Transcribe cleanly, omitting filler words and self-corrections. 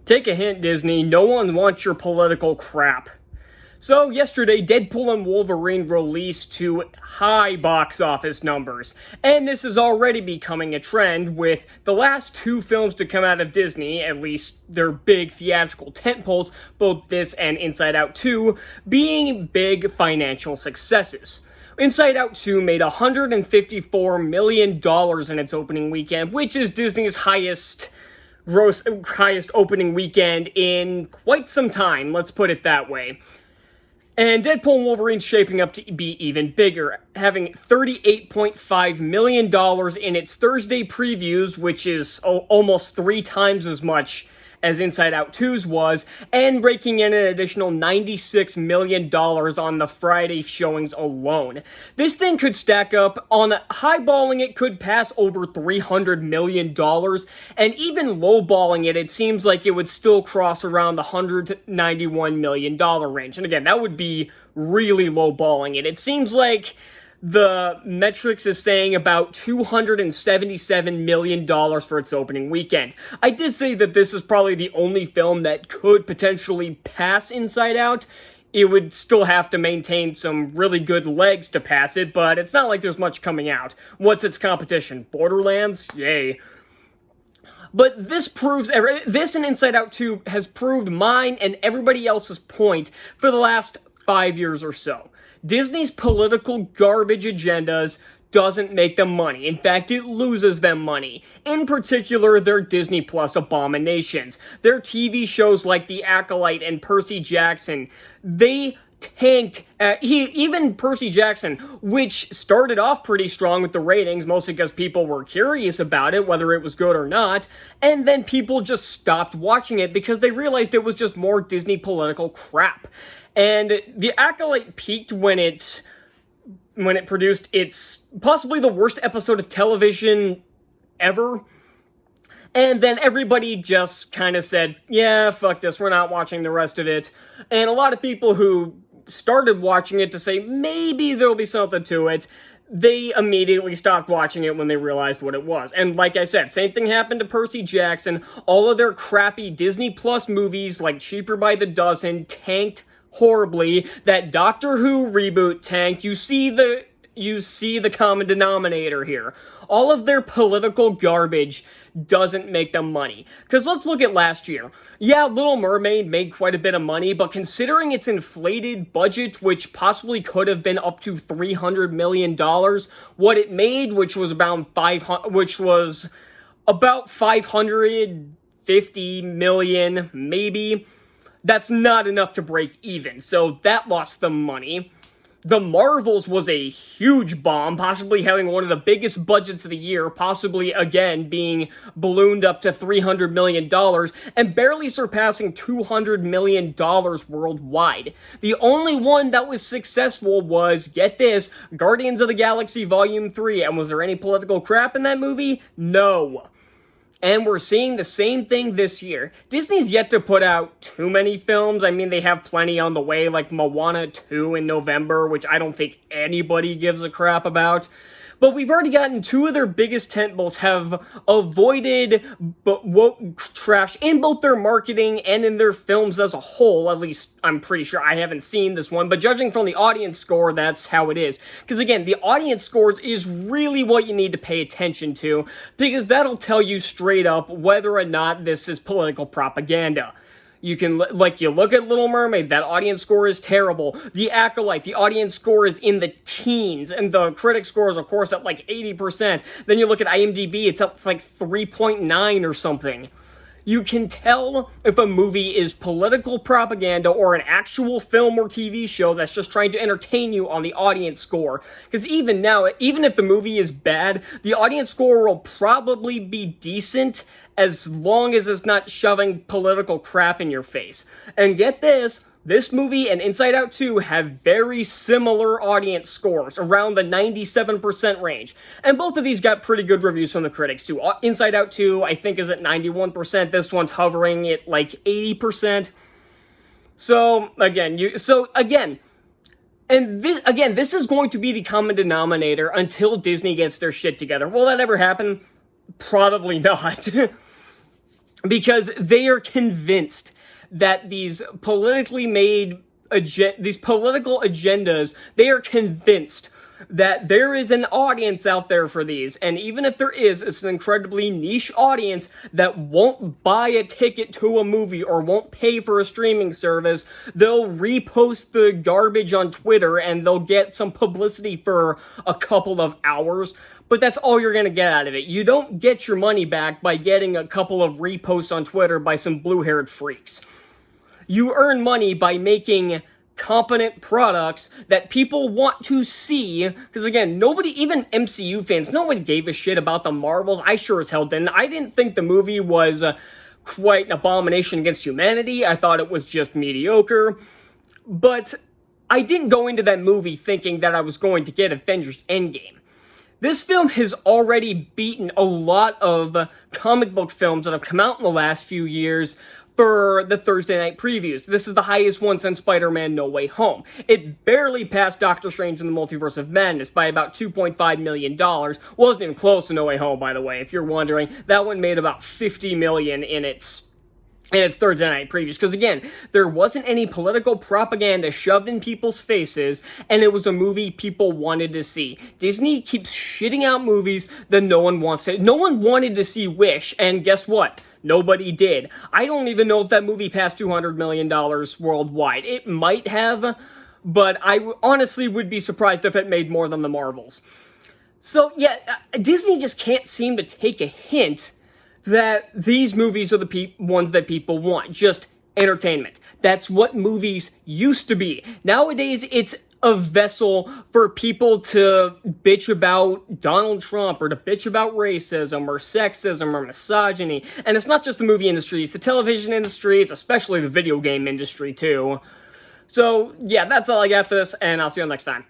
Take a hint, Disney. No one wants your political crap. So, yesterday, Deadpool and Wolverine released to high box office numbers. And this is already becoming a trend, with the last two films to come out of Disney, at least their big theatrical tentpoles, both this and Inside Out 2, being big financial successes. Inside Out 2 made $154 million in its opening weekend, which is Disney's highest opening weekend in quite some time, let's put it that way. And Deadpool and Wolverine's shaping up to be even bigger, having $38.5 million in its Thursday previews, which is almost 3 times as much as Inside Out 2's was, and raking in an additional $96 million on the Friday showings alone. This thing could stack up. On highballing it could pass over $300 million, and even lowballing it, it seems like it would still cross around the $191 million range. And again, that would be really lowballing it. It seems like the metrics is saying about $277 million for its opening weekend. I did say that this is probably the only film that could potentially pass Inside Out. It would still have to maintain some really good legs to pass it, but it's not like there's much coming out. What's its competition? Borderlands? Yay. But this and Inside Out 2 has proved mine and everybody else's point for the last 5 years or so. Disney's political garbage agendas doesn't make them money. In fact, it loses them money. In particular, their Disney Plus abominations. Their TV shows like The Acolyte and Percy Jackson, they tanked. Even Percy Jackson, which started off pretty strong with the ratings, mostly because people were curious about it, whether it was good or not, and then people just stopped watching it because they realized it was just more Disney political crap. And The Acolyte peaked when it produced its possibly the worst episode of television ever. And then everybody just kind of said, yeah, fuck this, we're not watching the rest of it. And a lot of people who started watching it to say maybe there'll be something to it, they immediately stopped watching it when they realized what it was. And like I said, same thing happened to Percy Jackson. All of their crappy Disney Plus movies, like Cheaper by the Dozen, tanked horribly. That Doctor Who reboot tanked. You see the common denominator here. All of their political garbage doesn't make them money. Because let's look at last year. Yeah, Little Mermaid made quite a bit of money, but considering its inflated budget, which possibly could have been up to $300 million, what it made, which was about $550 million, maybe, that's not enough to break even, so that lost them money. The Marvels was a huge bomb, possibly having one of the biggest budgets of the year, possibly, again, being ballooned up to $300 million, and barely surpassing $200 million worldwide. The only one that was successful was, get this, Guardians of the Galaxy Volume 3, and was there any political crap in that movie? No. And we're seeing the same thing this year. Disney's yet to put out too many films. I mean, they have plenty on the way, like Moana 2 in November, which I don't think anybody gives a crap about. But we've already gotten 2 of their biggest tentpoles have avoided woke trash in both their marketing and in their films as a whole. At least, I'm pretty sure. I haven't seen this one, but judging from the audience score, that's how it is. Because again, the audience scores is really what you need to pay attention to, because that'll tell you straight up whether or not this is political propaganda. You look at Little Mermaid, that audience score is terrible. The Acolyte, the audience score is in the teens, and the critic score is, of course, at like 80%. Then you look at IMDb, it's up like 3.9 or something. You can tell if a movie is political propaganda or an actual film or TV show that's just trying to entertain you on the audience score. Because even now, even if the movie is bad, the audience score will probably be decent as long as it's not shoving political crap in your face. And get this, this movie and Inside Out 2 have very similar audience scores, around the 97% range. And both of these got pretty good reviews from the critics too. Inside Out 2, I think, is at 91%. This one's hovering at like 80%. So, again, this is going to be the common denominator until Disney gets their shit together. Will that ever happen? Probably not. because they are convinced that these politically made these political agendas, they are convinced that there is an audience out there for these, and even if there is, it's an incredibly niche audience that won't buy a ticket to a movie or won't pay for a streaming service. They'll repost the garbage on Twitter and they'll get some publicity for a couple of hours, but that's all you're gonna get out of it. You don't get your money back by getting a couple of reposts on Twitter by some blue-haired freaks. You earn money by making competent products that people want to see, because again, nobody, even MCU fans, nobody gave a shit about the Marvels. I sure as hell didn't. I didn't think the movie was quite an abomination against humanity. I thought it was just mediocre, but I didn't go into that movie thinking that I was going to get Avengers Endgame. This film has already beaten a lot of comic book films that have come out in the last few years for the Thursday night previews. This is the highest one since Spider-Man No Way Home. It barely passed Doctor Strange in the Multiverse of Madness by about $2.5 million. Wasn't even close to No Way Home, by the way, if you're wondering. That one made about $50 million in its Thursday night previews. Because again, there wasn't any political propaganda shoved in people's faces, and it was a movie people wanted to see. Disney keeps shitting out movies that no one wants to. No one wanted to see Wish, and guess what? Nobody did. I don't even know if that movie passed $200 million worldwide. It might have, but I honestly would be surprised if it made more than the Marvels. So yeah, Disney just can't seem to take a hint that these movies are the ones that people want. Just entertainment. That's what movies used to be. Nowadays, it's a vessel for people to bitch about Donald Trump or to bitch about racism or sexism or misogyny. And it's not just the movie industry, it's the television industry, it's especially the video game industry too. So yeah, that's all I got for this, and I'll see you next time.